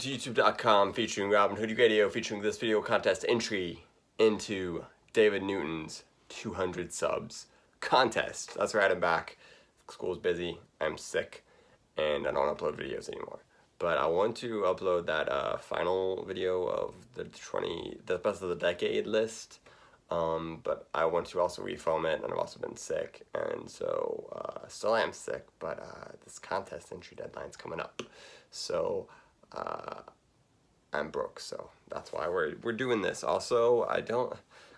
to youtube.com featuring Robin Hoodie Radio, featuring this video contest entry into David Newton's 200 subs contest. That's right, I'm back. School's busy, I'm sick, and I don't upload videos anymore. But I want to upload that final video of the best of the decade list. But I want to also refilm it, and I've also been sick, and so still am sick, but this contest entry deadline's coming up, so I'm broke, so that's why we're doing this. Also, I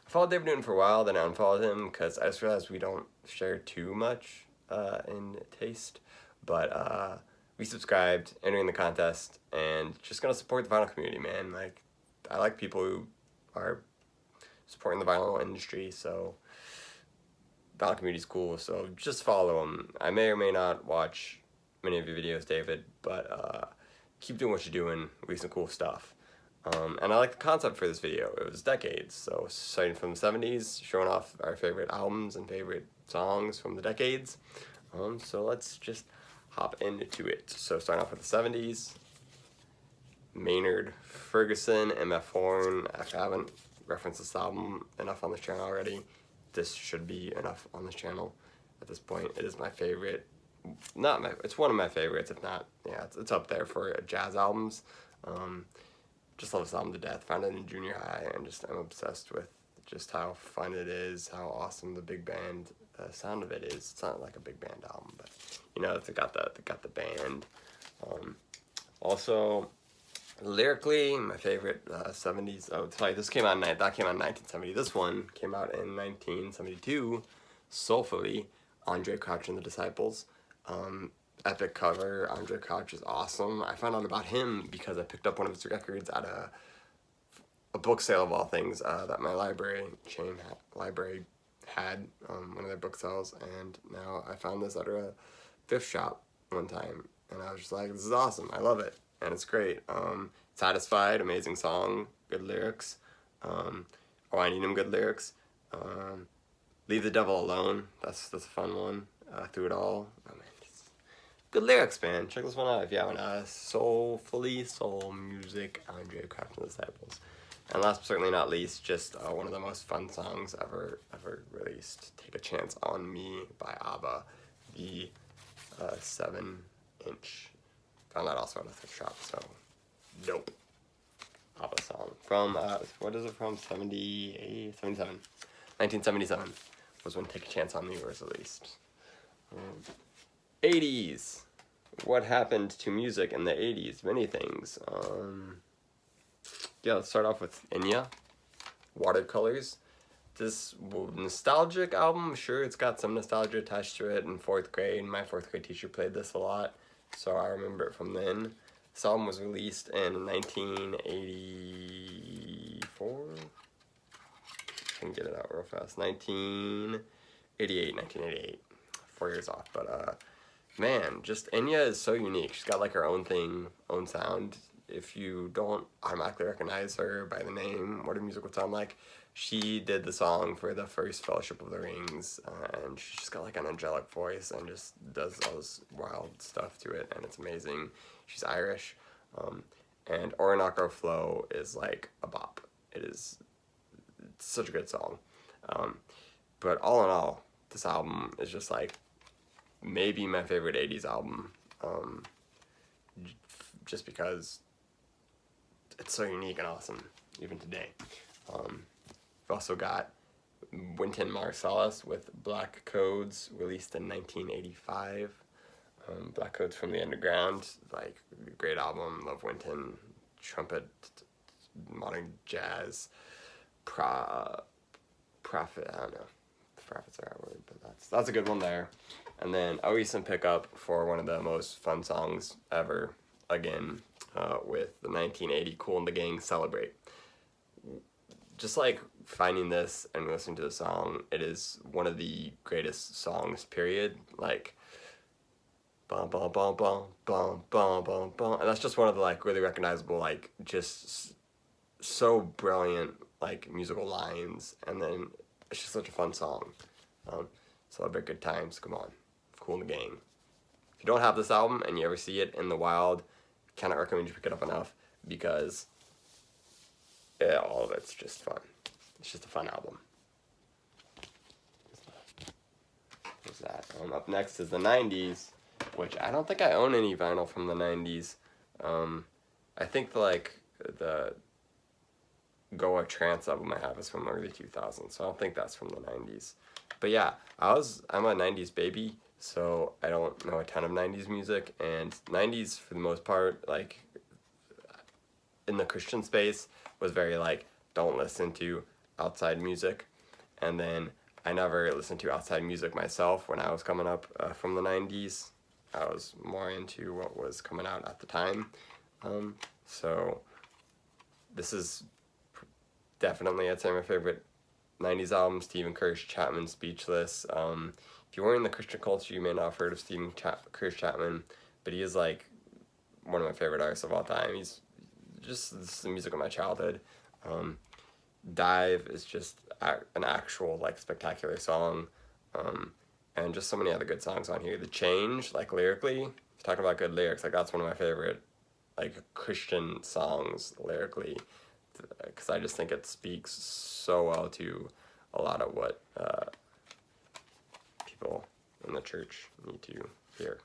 followed David Newton for a while, then I unfollowed him because I just realized we don't share too much in taste, but we subscribed, entering the contest, and just gonna support the vinyl community, man. Like, I like people who are supporting the vinyl industry, so vinyl community's cool, so just follow him. I may or may not watch many of your videos, David, but keep doing what you're doing, release some cool stuff. And I like the concept for this video. It was decades, so starting from the 70s, showing off our favorite albums and favorite songs from the decades. So let's just hop into it. So starting off with the 70s, Maynard Ferguson, MF Horn. If I haven't referenced this album enough on this channel already, this should be enough on this channel at this point. It is my favorite, it's one of my favorites, if not, yeah, it's up there for jazz albums. Just love this album to death. Found it in junior high, and I'm obsessed with just how fun it is, how awesome the big band sound of it is. It's not like a big band album, but you know, they got the band. Also, lyrically, my favorite 70s. Oh, sorry, that came out in 1970. This one came out in 1972. Soulfully, Andre Crouch and the Disciples. Epic cover. Andre Crouch is awesome. I found out about him because I picked up one of his records at a book sale of all things that my library had, one of their book sales, and now I found this at a thrift shop one time, and I was just like, this is awesome. I love it, and it's great. Satisfied, amazing song, good lyrics. Oh, I Need Him, good lyrics. Leave the Devil Alone, that's a fun one. Through It All, oh man, good lyrics, man. Check this one out if you haven't. Soul music, Andre Crouch and the Disciples. And last but certainly not least, just one of the most fun songs ever released, Take a Chance on Me by ABBA, the 7-inch. Found that also at a thrift shop, so dope. ABBA song. From, what is it from? 1977 was when Take a Chance on Me was released. 80s. What happened to music in the 80s? Many things. Yeah, let's start off with Enya, Watercolors. This nostalgic album, sure, it's got some nostalgia attached to it. In 4th grade, my 4th grade teacher played this a lot, so I remember it from then. This album was released in 1984. I can get it out real fast. 1988. 4 years off, but man, just Enya is so unique. She's got like her own thing, own sound. If you don't automatically recognize her by the name, what her music would sound like, she did the song for the first Fellowship of the Rings, and she's just got like an angelic voice and just does all this wild stuff to it, and it's amazing. She's Irish, and Orinoco Flow is like a bop. It's such a good song. But all in all, this album is just like maybe my favorite 80s album, just because it's so unique and awesome, even today. We've also got Wynton Marsalis with Black Codes, released in 1985. Black Codes from the Underground, like, great album, love Wynton, trumpet, modern jazz, prophet, I don't know, prophet's the right word, but that's a good one there. And then a recent pickup for one of the most fun songs ever, again, with the 1980 Kool and the Gang, Celebrate. Just like finding this and listening to the song, it is one of the greatest songs, period. Like, bum bum bum bum bum bum bum bum, and that's just one of the like really recognizable, like, just so brilliant, like, musical lines, and then it's just such a fun song. Celebrate good times, come on. Kool and the Gang. If you don't have this album and you ever see it in the wild, cannot recommend you pick it up enough. because yeah, all of it's just fun. It's just a fun album. What's that? Up next is the 90s, which I don't think I own any vinyl from the 90s. I think the Goa Trance album I have is from early 2000s, so I don't think that's from the 90s. But yeah, I'm a 90s baby, so I don't know a ton of 90s music, and 90s for the most part, like in the Christian space, was very like, don't listen to outside music. And then I never listened to outside music myself when I was coming up from the 90s. I was more into what was coming out at the time. So this is definitely, I'd say, my favorite 90s album, Stephen Curtis Chapman, Speechless. If you weren't in the Christian culture, you may not have heard of Curtis Chapman, but he is like one of my favorite artists of all time. He's just, this is the music of my childhood. Dive is just an actual like spectacular song, and just so many other good songs on here. The Change, like lyrically, talking about good lyrics, like that's one of my favorite like Christian songs lyrically, because I just think it speaks so well to a lot of what people in the church need to hear.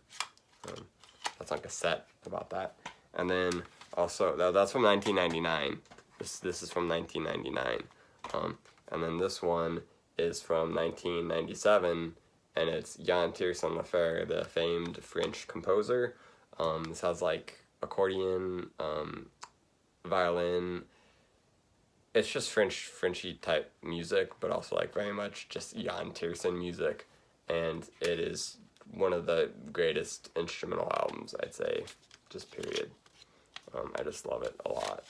That's on cassette about that. And then also, that's from 1999. This is from 1999. And then this one is from 1997, and it's Jan Tiersen Lefèvre, the famed French composer. This has like accordion, violin. It's just Frenchy type music, but also like very much just Jan Tiersen music, and it is one of the greatest instrumental albums, I'd say, just period. I just love it a lot.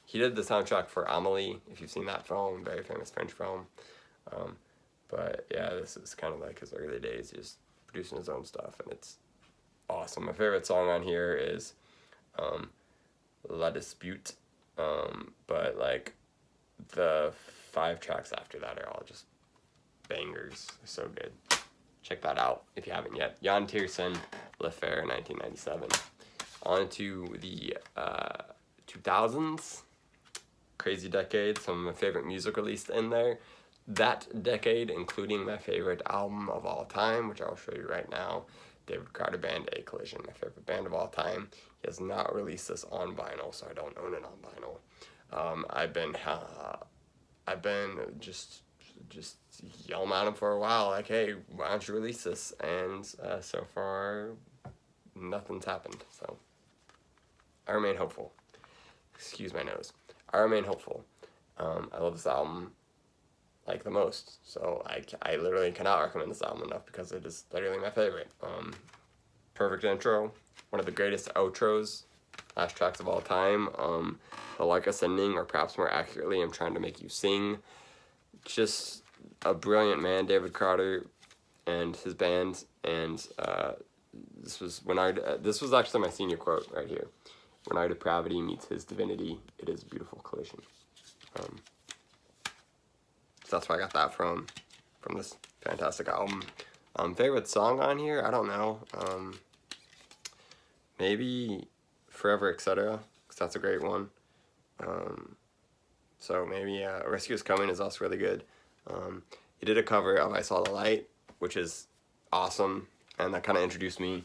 He did the soundtrack for Amélie, if you've seen that film, very famous French film. But yeah, this is kind of like his early days, just producing his own stuff, and it's awesome. My favorite song on here is La Dispute, but like the 5 tracks after that are all just bangers. They're so good. Check that out if you haven't yet. Jan Tiersen Lefèvre, 1997. On to the 2000s. Crazy decade. Some of my favorite music released in there. That decade, including my favorite album of all time, which I'll show you right now. David Crowder Band, A Collision, my favorite band of all time. He has not released this on vinyl, so I don't own it on vinyl. I've been just yelling at him for a while, like, hey, why don't you release this? And so far, nothing's happened. So I remain hopeful. Excuse my nose. I remain hopeful. I love this album like the most, so I literally cannot recommend this album enough because it is literally my favorite. Perfect intro, one of the greatest outros, last tracks of all time. The Like Ascending, or perhaps more accurately, I'm Trying to Make You Sing. Just a brilliant man, David Crowder and his band, and this was actually my senior quote right here. When our depravity meets his divinity, it is a beautiful collision. So that's where I got that from this fantastic album. Favorite song on here? I don't know. Maybe Forever, Etc., because that's a great one. So maybe Rescue is Coming is also really good. He did a cover of I Saw the Light, which is awesome, and that kind of introduced me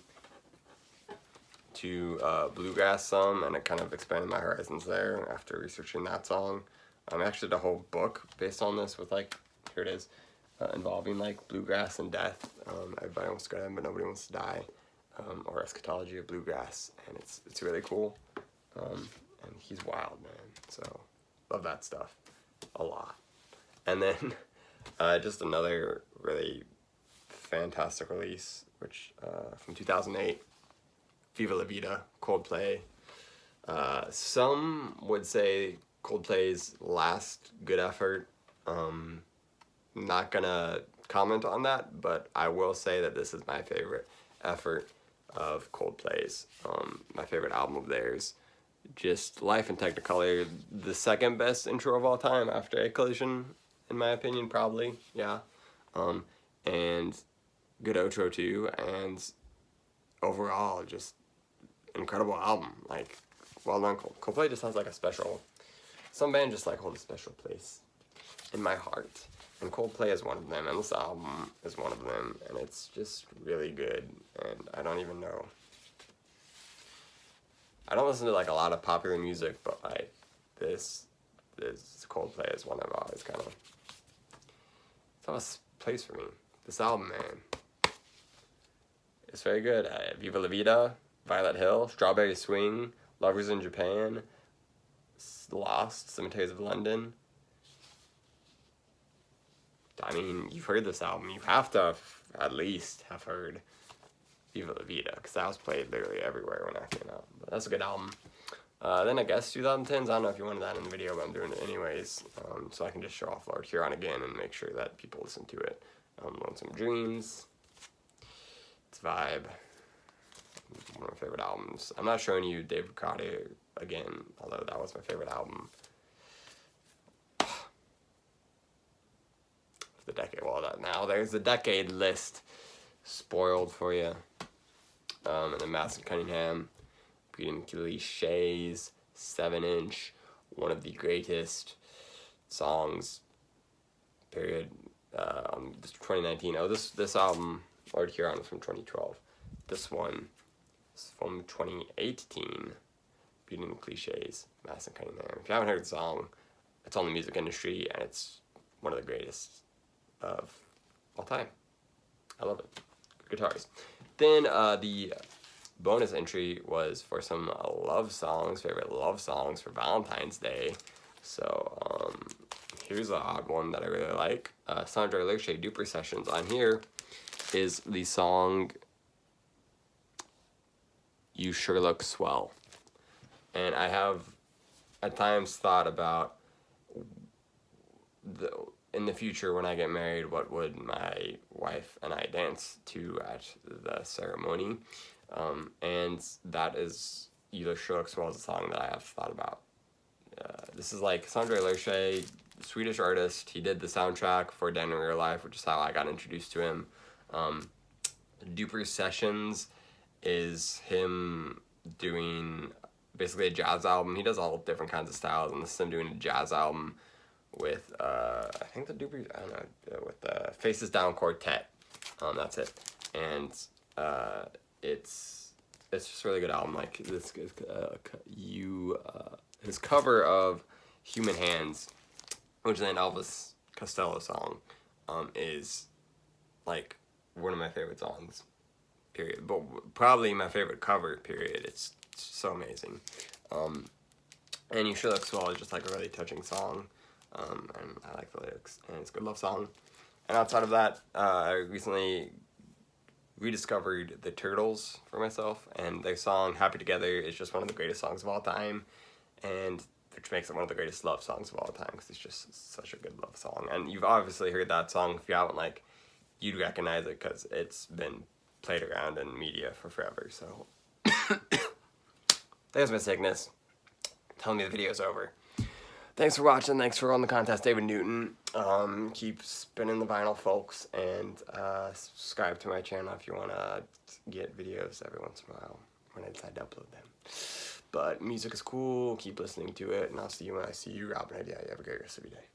to bluegrass some, and it kind of expanded my horizons there after researching that song. I actually did a whole book based on this with like, here it is, involving like bluegrass and death. Everybody wants to go to heaven, but nobody wants to die, or eschatology of bluegrass, and it's really cool. And he's wild, man. So love that stuff a lot. And then just another really fantastic release, which from 2008, Viva La Vida, Coldplay. Some would say Coldplay's last good effort. Not gonna comment on that, but I will say that this is my favorite effort of Coldplay's. My favorite album of theirs. Just Life in Technicolor, the second best intro of all time after A Collision, in my opinion, probably, yeah. And good outro too, and overall just incredible album. Like, well done. Coldplay just has like a special, some band just like hold a special place in my heart. And Coldplay is one of them, and this album is one of them, and it's just really good, and I don't even know. I don't listen to like a lot of popular music, but like this Coldplay is one I've always kind of, it's always a place for me. This album, man, it's very good. Viva La Vida, Violet Hill, Strawberry Swing, Lovers in Japan, Lost, Cemeteries of London. I mean, you've heard this album. You have to at least have heard Viva La Vida, because that was played literally everywhere when that came out. But that's a good album. Then I guess 2010s, I don't know if you wanted that in the video, but I'm doing it anyways. So I can just show off Lord Huron again and make sure that people listen to it. Lonesome Dreams. It's vibe. One of my favorite albums. I'm not showing you Dave Ricciardi again, although that was my favorite album. The decade, well, now there's the decade list spoiled for you. And then Madison Cunningham, Beating Cliches, 7-inch, one of the greatest songs, period, 2019. Oh, this album, Lord Huron, is from 2012. This one is from 2018, Beating Cliches, Madison Cunningham. If you haven't heard the song, it's on the music industry, and it's one of the greatest of all time. I love it. Good guitars. Then the bonus entry was for some love songs, favorite love songs for Valentine's Day. So here's an odd one that I really like. Sondre Lerche, Duper Sessions. On here is the song You Sure Look Swell. And I have at times thought about in the future, when I get married, what would my wife and I dance to at the ceremony? And that is You Sure Look Swell is a song that I have thought about. This is like Sondre Lerche, Swedish artist. He did the soundtrack for Dead in Real Life, which is how I got introduced to him. Duper Sessions is him doing basically a jazz album. He does all different kinds of styles, and this is him doing a jazz album with I think the Duper, I don't know, with the Faces Down Quartet. That's it, and it's just a really good album. Like this, his cover of Human Hands, which is an Elvis Costello song, is like one of my favorite songs, period. But probably my favorite cover, period. It's so amazing. And You Sure Look Swell is just like a really touching song. And I like the lyrics, and it's a good love song. And outside of that, I recently rediscovered the Turtles for myself, and their song Happy Together is just one of the greatest songs of all time, and which makes it one of the greatest love songs of all time, because it's just such a good love song. And you've obviously heard that song. If you haven't, like, you'd recognize it, because it's been played around in media for forever. So there's my sickness telling me the video's over. Thanks for watching. Thanks for on the contest, David Newton. Keep spinning the vinyl, folks, and subscribe to my channel if you want to get videos every once in a while when I decide to upload them. But music is cool. Keep listening to it, and I'll see you when I see you. Robin Idea. You have a great rest of your day.